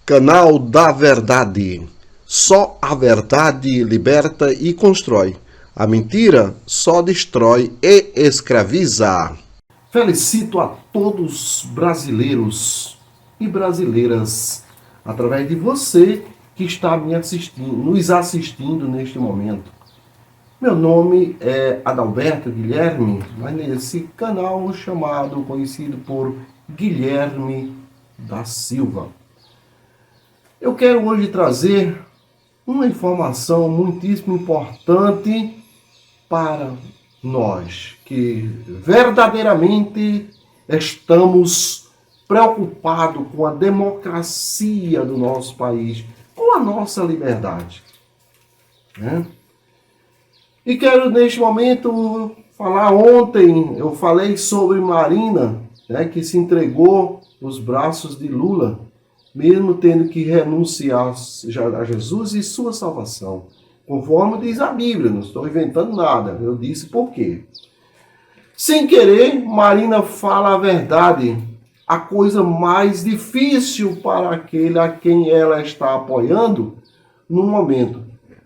Canal da Verdade. Só a verdade liberta e constrói. A mentira só destrói e escraviza. Felicito a todos brasileiros e brasileiras, através de você que está nos assistindo neste momento. Meu nome é Adalberto Guilherme, mas nesse canal conhecido por Guilherme da Silva. Eu quero hoje trazer uma informação muitíssimo importante para nós, que verdadeiramente estamos preocupados com a democracia do nosso país, com a nossa liberdade, né? E quero neste momento falar, ontem eu falei sobre Marina, né, que se entregou nos braços de Lula, mesmo tendo que renunciar a Jesus e sua salvação. Conforme diz a Bíblia, não estou inventando nada, eu disse por quê. Sem querer, Marina fala a verdade, a coisa mais difícil para aquele a quem ela está apoiando no momento,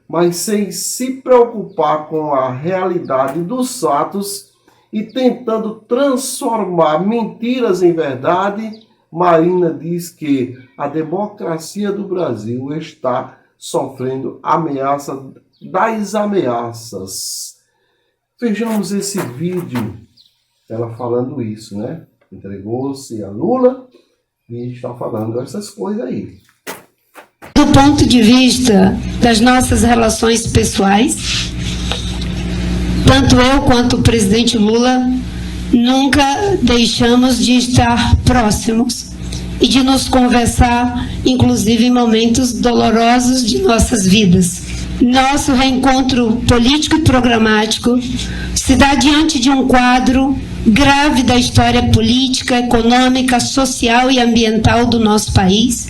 mas sem se preocupar com a realidade dos fatos e tentando transformar mentiras em verdade. Marina diz que a democracia do Brasil está sofrendo ameaça das ameaças. Vejamos esse vídeo, ela falando isso, né? Entregou-se a Lula e está falando essas coisas aí. Do ponto de vista das nossas relações pessoais, tanto eu quanto o presidente Lula nunca deixamos de estar próximos e de nos conversar, inclusive em momentos dolorosos de nossas vidas. Nosso reencontro político e programático se dá diante de um quadro grave da história política, econômica, social e ambiental do nosso país,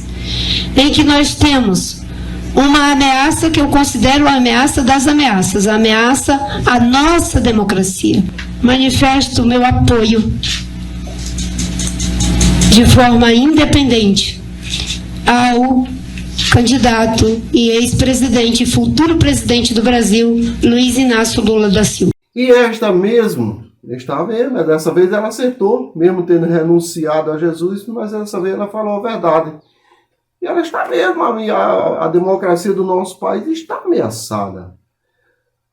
em que nós temos uma ameaça que eu considero a ameaça das ameaças, a ameaça à nossa democracia. Manifesto o meu apoio de forma independente ao candidato e ex-presidente e futuro presidente do Brasil, Luiz Inácio Lula da Silva. E dessa vez ela acertou, mesmo tendo renunciado a Jesus, mas dessa vez ela falou a verdade. E ela está mesmo, a democracia do nosso país está ameaçada.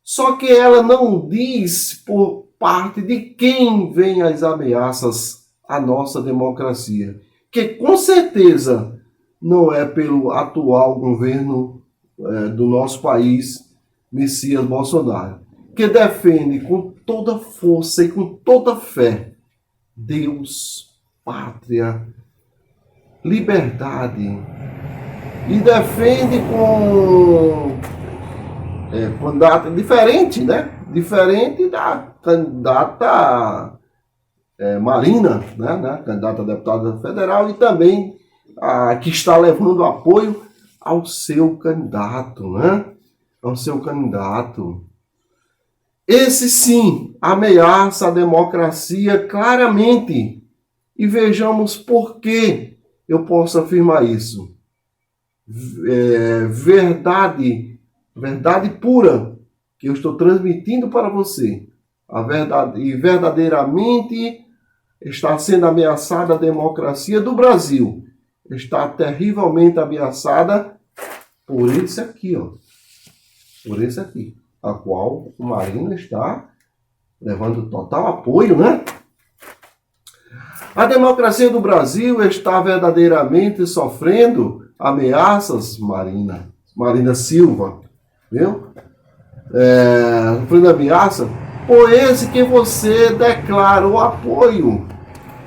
Só que ela não diz por parte de quem vêm as ameaças à nossa democracia. Que com certeza não é pelo atual governo do nosso país, Messias Bolsonaro, que defende com toda força e com toda fé Deus, pátria, liberdade, e defende com data diferente, né? Diferente da candidata Marina, né? Candidata a deputada federal, e também a que está levando apoio ao seu candidato, né? Ao seu candidato. Esse sim ameaça a democracia claramente. E vejamos por que eu posso afirmar isso. Verdade pura que eu estou transmitindo para você. A verdade, e verdadeiramente está sendo ameaçada a democracia do Brasil. Está terrivelmente ameaçada por esse aqui, ó. Por esse aqui, a qual o Marina está levando total apoio, né? A democracia do Brasil está verdadeiramente sofrendo ameaças, Marina Silva, viu? Sofrendo ameaça por esse que você declara o apoio.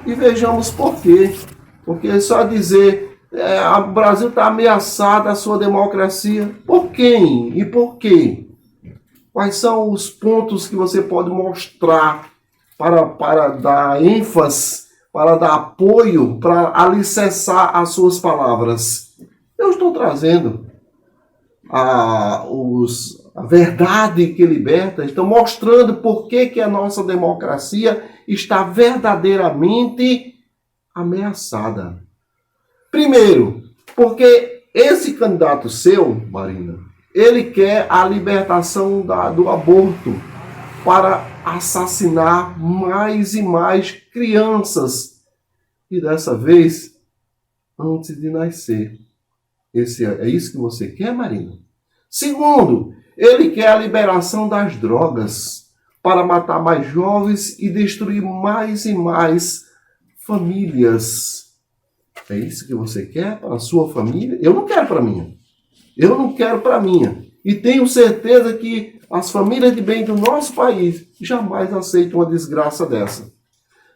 E vejamos por quê. Porque só dizer o Brasil está ameaçado, a sua democracia. Por quem e por quê? Quais são os pontos que você pode mostrar para dar ênfase, para dar apoio, para alicerçar as suas palavras? Eu estou trazendo a verdade que liberta, estou mostrando por que a nossa democracia está verdadeiramente ameaçada. Primeiro, Porque esse candidato seu, Marina, ele quer a libertação do aborto para assassinar mais e mais crianças. E dessa vez, antes de nascer. É isso que você quer, Marina? Segundo, ele quer a liberação das drogas para matar mais jovens e destruir mais e mais famílias. É isso que você quer para a sua família? Eu não quero para a minha. Eu não quero para a minha. E tenho certeza que as famílias de bem do nosso país jamais aceitam uma desgraça dessa.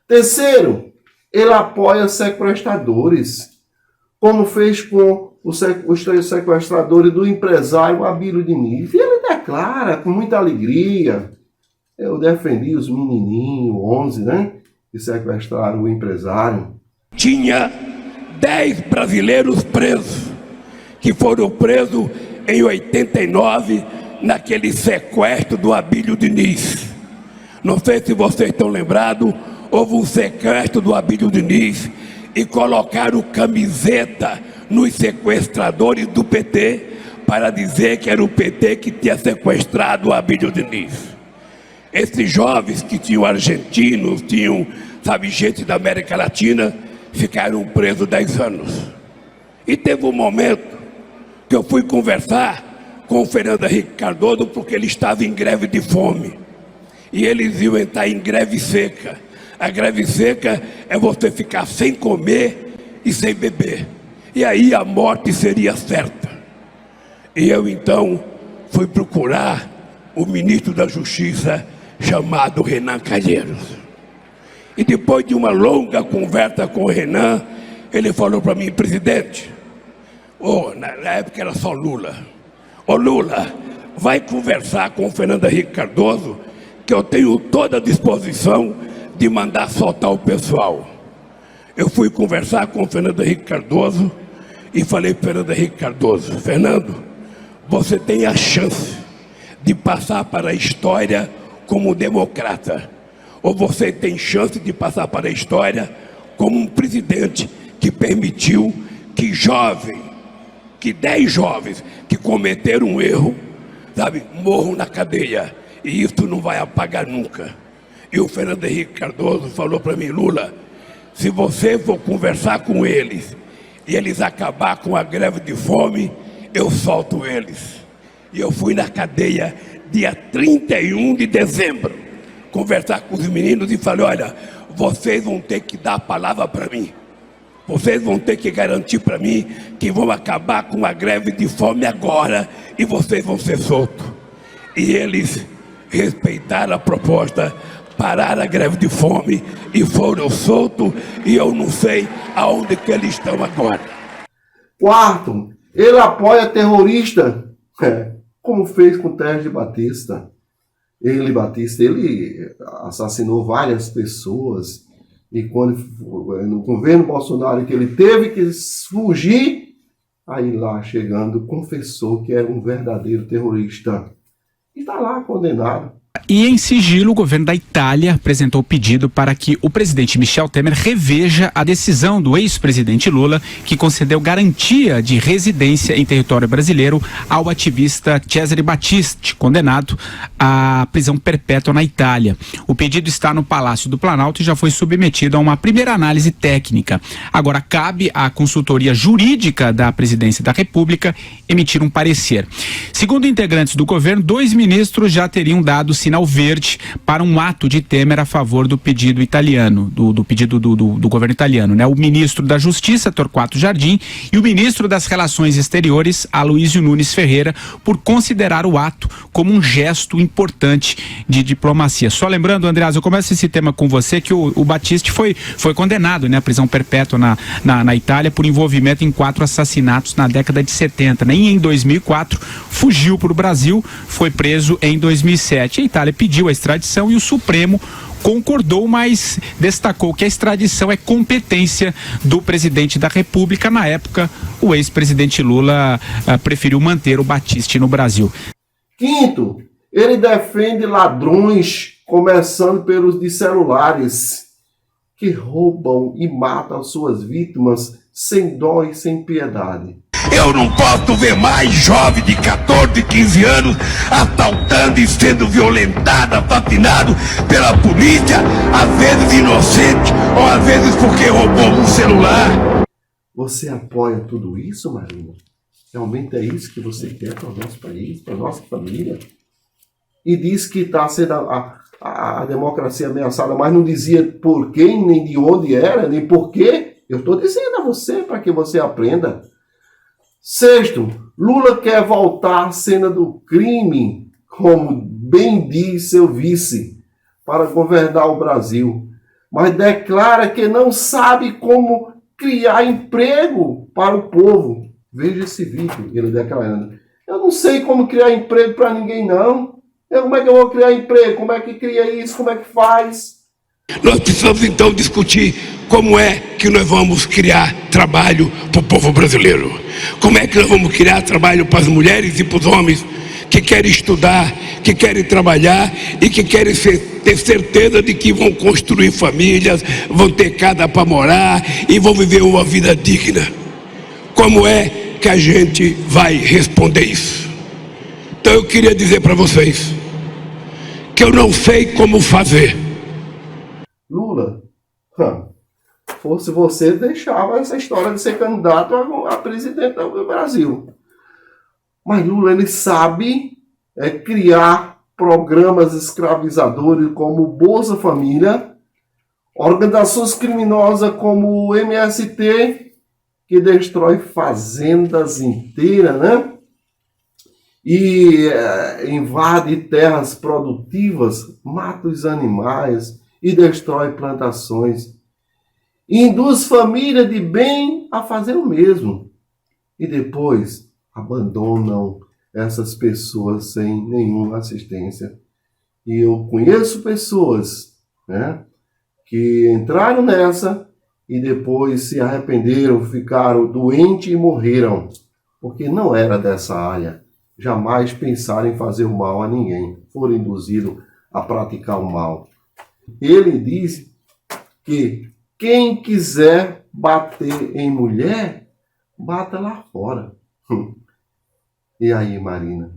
Terceiro, ele apoia sequestradores, como fez com os sequestradores do empresário Abílio Diniz. E ele declara com muita alegria: eu defendi os menininhos, 11, né? Que sequestraram o empresário. Tinha 10 brasileiros presos, que foram presos em 89, naquele sequestro do Abílio Diniz. Não sei se vocês estão lembrados, houve um sequestro do Abílio Diniz e colocaram camiseta nos sequestradores do PT para dizer que era o PT que tinha sequestrado o Abílio Diniz. Esses jovens que tinham argentinos, tinham, gente da América Latina, ficaram presos 10 anos. E teve um momento que eu fui conversar com o Fernando Henrique Cardoso porque ele estava em greve de fome. E eles iam entrar em greve seca. A greve seca é você ficar sem comer e sem beber. E aí a morte seria certa. E eu então fui procurar o ministro da Justiça, chamado Renan Calheiros. E depois de uma longa conversa com o Renan, ele falou para mim: presidente, na época era só Lula, Lula, vai conversar com o Fernando Henrique Cardoso, que eu tenho toda a disposição de mandar soltar o pessoal. Eu fui conversar com o Fernando Henrique Cardoso e falei para o Fernando Henrique Cardoso: Fernando, você tem a chance de passar para a história como democrata, ou você tem chance de passar para a história como um presidente que permitiu que 10 jovens que cometeram um erro, morram na cadeia, e isso não vai apagar nunca. E o Fernando Henrique Cardoso falou para mim: Lula, se você for conversar com eles e eles acabar com a greve de fome, eu solto eles. E eu fui na cadeia dia 31 de dezembro, conversar com os meninos e falei: olha, vocês vão ter que dar a palavra para mim. Vocês vão ter que garantir para mim que vão acabar com a greve de fome agora e vocês vão ser soltos. E eles respeitaram a proposta, pararam a greve de fome e foram soltos, e eu não sei aonde que eles estão agora. Quarto, ele apoia terrorista, como fez com o Terje Batista. Ele assassinou várias pessoas, e quando no governo Bolsonaro que ele teve que fugir, aí lá chegando confessou que era um verdadeiro terrorista. E está lá condenado. E em sigilo, o governo da Itália apresentou pedido para que o presidente Michel Temer reveja a decisão do ex-presidente Lula, que concedeu garantia de residência em território brasileiro ao ativista Cesare Battisti, condenado à prisão perpétua na Itália. O pedido está no Palácio do Planalto e já foi submetido a uma primeira análise técnica. Agora cabe à consultoria jurídica da Presidência da República emitir um parecer. Segundo integrantes do governo, 2 ministros já teriam dado sinal verde para um ato de Temer a favor do pedido italiano, do pedido do governo italiano, né? O ministro da Justiça, Torquato Jardim, e o ministro das Relações Exteriores, Aloysio Nunes Ferreira, por considerar o ato como um gesto importante de diplomacia. Só lembrando, Andreas, eu começo esse tema com você, que o Battisti foi condenado, né, à prisão perpétua na Itália por envolvimento em 4 assassinatos na década de 70, né? E em 2004 fugiu para o Brasil, foi preso em 2007. A Itália pediu a extradição e o Supremo concordou, mas destacou que a extradição é competência do presidente da República. Na época, o ex-presidente Lula preferiu manter o Battisti no Brasil. Quinto, ele defende ladrões, começando pelos de celulares, que roubam e matam suas vítimas sem dó e sem piedade. Eu não posso ver mais jovem de 14, 15 anos assaltando e sendo violentado, assassinado pela polícia, às vezes inocente, ou às vezes porque roubou um celular. Você apoia tudo isso, Marina? Realmente é isso que você quer para o nosso país, para a nossa família? E diz que está sendo a democracia ameaçada, mas não dizia por quem, nem de onde era, nem por quê. Eu estou dizendo a você para que você aprenda. Sexto, Lula quer voltar à cena do crime, como bem diz seu vice, para governar o Brasil, mas declara que não sabe como criar emprego para o povo. Veja esse vídeo, ele declarando. Eu não sei como criar emprego para ninguém, não. Como é que eu vou criar emprego? Como é que cria isso? Como é que faz? Nós precisamos então discutir como é que nós vamos criar trabalho para o povo brasileiro. Como é que nós vamos criar trabalho para as mulheres e para os homens que querem estudar, que querem trabalhar e que querem ter certeza de que vão construir famílias, vão ter casa para morar e vão viver uma vida digna. Como é que a gente vai responder isso? Então eu queria dizer para vocês que eu não sei como fazer. Lula, fosse você, deixava essa história de ser candidato a presidente do Brasil. Mas Lula, ele sabe criar programas escravizadores como Bolsa Família, organizações criminosas como o MST, que destrói fazendas inteiras, né? E invade terras produtivas, mata os animais e destrói plantações. E induz família de bem a fazer o mesmo. E depois abandonam essas pessoas sem nenhuma assistência. E eu conheço pessoas, né, que entraram nessa e depois se arrependeram, ficaram doentes e morreram. Porque não era dessa área. Jamais pensaram em fazer o mal a ninguém. Foram induzidos a praticar o mal. Ele disse que quem quiser bater em mulher, bata lá fora. E aí, Marina?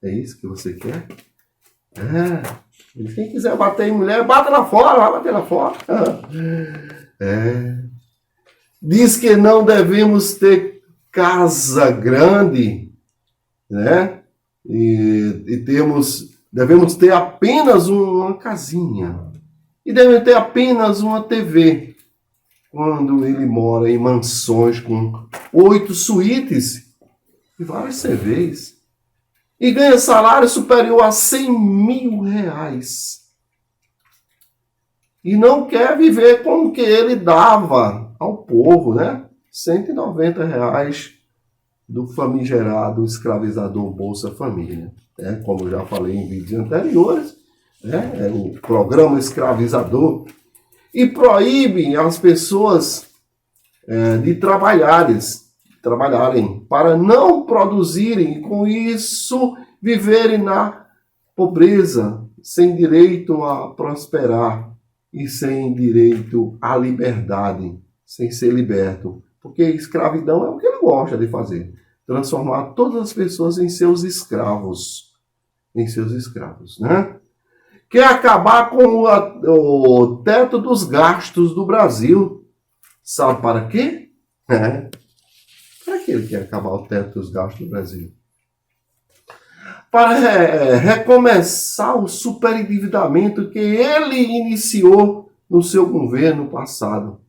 É isso que você quer? Quem quiser bater em mulher, bata lá fora, vai bater lá fora. Diz que não devemos ter casa grande, né? E devemos ter apenas uma casinha. E devemos ter apenas uma TV. Quando ele mora em mansões com 8 suítes e várias TVs. E ganha salário superior a 100 mil reais. E não quer viver com o que ele dava ao povo, né? 190 reais do famigerado escravizador Bolsa Família. Como eu já falei em vídeos anteriores, é o programa escravizador. E proíbe as pessoas de trabalharem para não produzirem e com isso viverem na pobreza, sem direito a prosperar e sem direito à liberdade, sem ser liberto. Porque escravidão é o que ele gosta de fazer. Transformar todas as pessoas em seus escravos. Né? Quer acabar com o teto dos gastos do Brasil. Sabe para quê? Para que ele quer acabar o teto dos gastos do Brasil? Para recomeçar o superendividamento que ele iniciou no seu governo passado.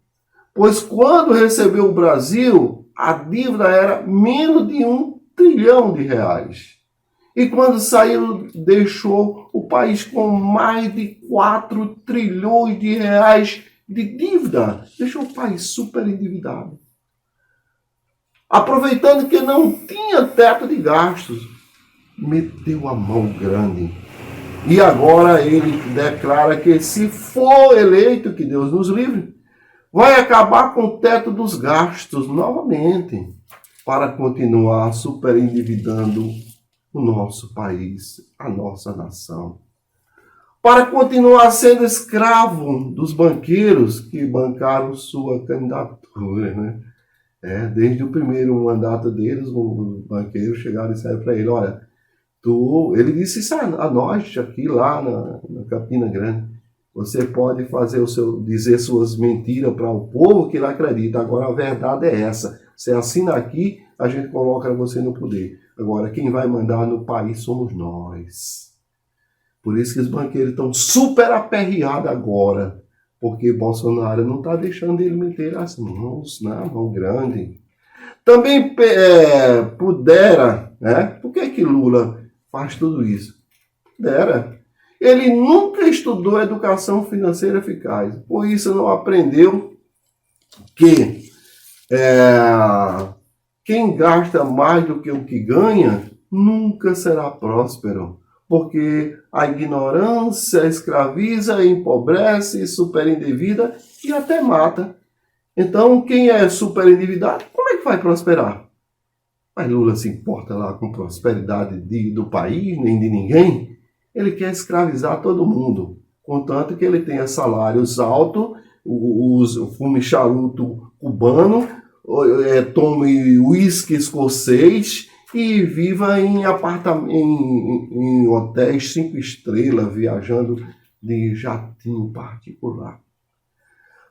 Pois quando recebeu o Brasil, a dívida era menos de 1 trilhão de reais. E quando saiu, deixou o país com mais de 4 trilhões de reais de dívida. Deixou o país super endividado. Aproveitando que não tinha teto de gastos, meteu a mão grande. E agora ele declara que se for eleito, que Deus nos livre, vai acabar com o teto dos gastos novamente, para continuar superendividando o nosso país, a nossa nação. Para continuar sendo escravo dos banqueiros que bancaram sua candidatura, né? Desde o primeiro mandato deles, os banqueiros chegaram e disseram para ele, olha, ele disse isso a nós aqui lá na Campina Grande, você pode dizer suas mentiras para o povo que não acredita, agora a verdade é essa, você assina aqui, a gente coloca você no poder, agora quem vai mandar no país somos nós. Por isso que os banqueiros estão super aperreados agora, porque Bolsonaro não está deixando ele meter as mãos na mão grande. Também pudera, né? Por que Lula faz tudo isso? Pudera. Ele nunca estudou educação financeira eficaz, por isso não aprendeu que quem gasta mais do que o que ganha nunca será próspero. Porque a ignorância escraviza, empobrece, superendivida e até mata. Então, quem é superendividado, como é que vai prosperar? Mas Lula se importa lá com prosperidade do país, nem de ninguém. Ele quer escravizar todo mundo, contanto que ele tenha salários altos, fume charuto cubano, tome uísque escocês, e viva em hotéis 5 estrelas, viajando de jatinho particular.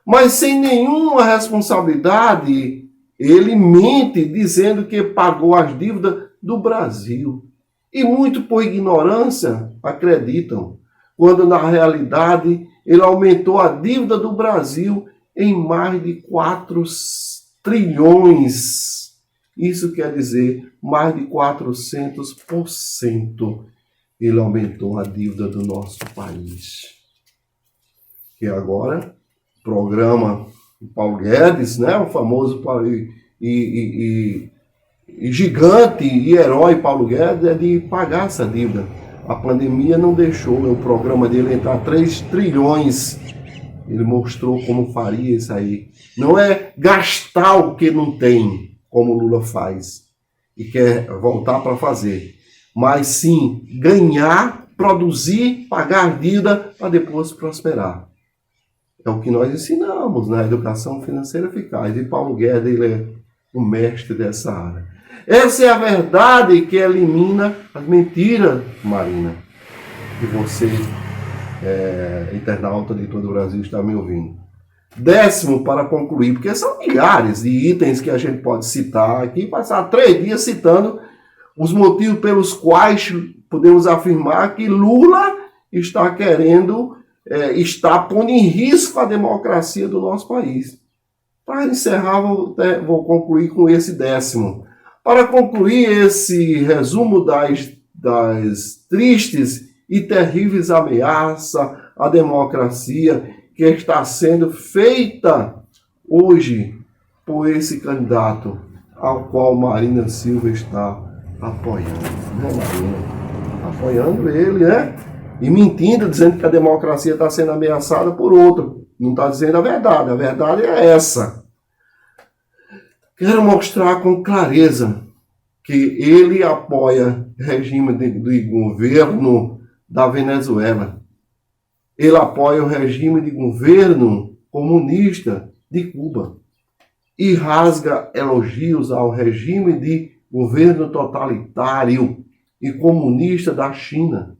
Mas sem nenhuma responsabilidade, ele mente dizendo que pagou as dívidas do Brasil. E muito por ignorância acreditam, quando na realidade ele aumentou a dívida do Brasil em mais de 4 trilhões. Isso quer dizer, mais de 400% ele aumentou a dívida do nosso país. E agora, o programa Paulo Guedes, né, o famoso e gigante e herói Paulo Guedes, é de pagar essa dívida. A pandemia não deixou o programa dele entrar 3 trilhões. Ele mostrou como faria isso aí. Não é gastar o que não tem, como o Lula faz e quer voltar para fazer, mas sim ganhar, produzir, pagar a dívida para depois prosperar. É o que nós ensinamos na educação financeira eficaz, e Paulo Guedes ele é o mestre dessa área. Essa é a verdade que elimina as mentiras, Marina, que você, internauta de todo o Brasil, está me ouvindo. 10º, para concluir, porque são milhares de itens que a gente pode citar aqui, passar 3 dias citando os motivos pelos quais podemos afirmar que Lula está está pondo em risco a democracia do nosso país. Para encerrar, vou concluir com esse 10º. Para concluir esse resumo das tristes e terríveis ameaças à democracia que está sendo feita hoje por esse candidato ao qual Marina Silva está apoiando, né, Marina? Apoiando ele, né? E mentindo, dizendo que a democracia está sendo ameaçada por outro. Não está dizendo a verdade é essa. Quero mostrar com clareza que ele apoia o regime de governo da Venezuela. Ele apoia o regime de governo comunista de Cuba e rasga elogios ao regime de governo totalitário e comunista da China.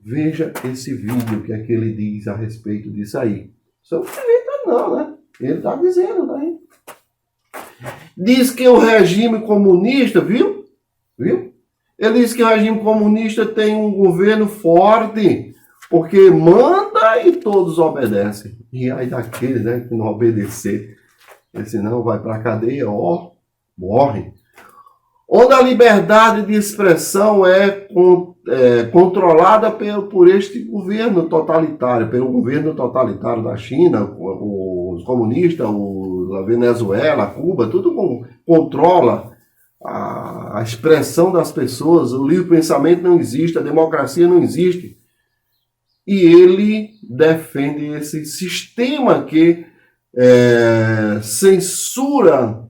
Veja esse vídeo, que é que ele diz a respeito disso aí. Isso não inventa não, né? Ele está dizendo daí. Diz que o regime comunista, viu? Ele diz que o regime comunista tem um governo forte, porque manda e todos obedecem. E aí daquele, né, que não obedecer, senão vai para a cadeia, morre. Onde a liberdade de expressão é controlada por este governo totalitário, pelo governo totalitário da China, os comunistas, a Venezuela, Cuba, tudo controla a expressão das pessoas, o livre pensamento não existe, a democracia não existe. E ele defende esse sistema que censura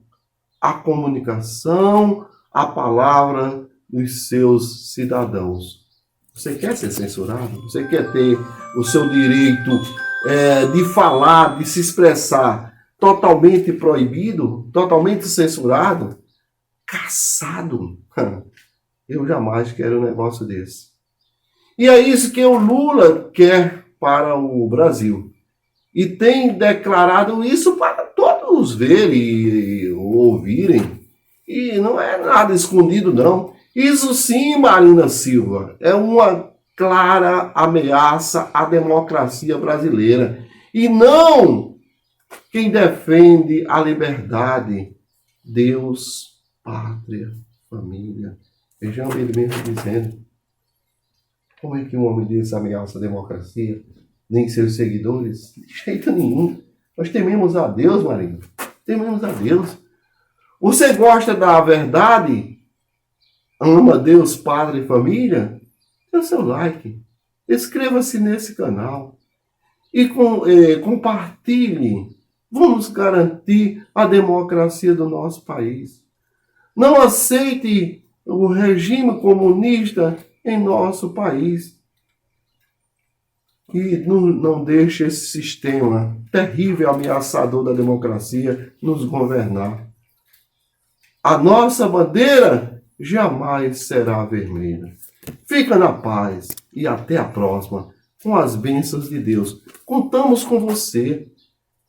a comunicação, a palavra dos seus cidadãos. Você quer ser censurado? Você quer ter o seu direito de falar, de se expressar totalmente proibido, totalmente censurado, caçado. Eu jamais quero um negócio desse. E é isso que o Lula quer para o Brasil. E tem declarado isso para todos verem e ouvirem. E não é nada escondido, não. Isso sim, Marina Silva, é uma clara ameaça à democracia brasileira. E não quem defende a liberdade, Deus, pátria, família. Vejam ele mesmo dizendo. Como é que um homem desse ameaça a democracia? Nem seus seguidores? De jeito nenhum. Nós tememos a Deus, Marina. Tememos a Deus. Você gosta da verdade? Ama Deus, Padre e família? Dê o seu like. Inscreva-se nesse canal. E compartilhe. Vamos garantir a democracia do nosso país. Não aceite o regime comunista em nosso país. E não deixe esse sistema terrível, ameaçador da democracia nos governar. A nossa bandeira jamais será vermelha. Fica na paz e até a próxima, com as bênçãos de Deus. Contamos com você.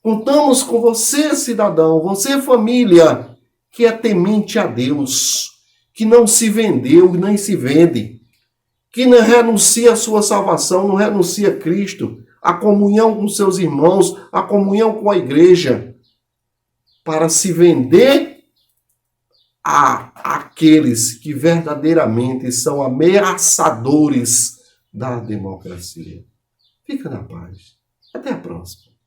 Contamos com você, cidadão, você, família, que é temente a Deus, que não se vendeu, nem se vende, que não renuncia à sua salvação, não renuncia a Cristo, a comunhão com seus irmãos, a comunhão com a igreja, para se vender a aqueles que verdadeiramente são ameaçadores da democracia. Fica na paz. Até a próxima.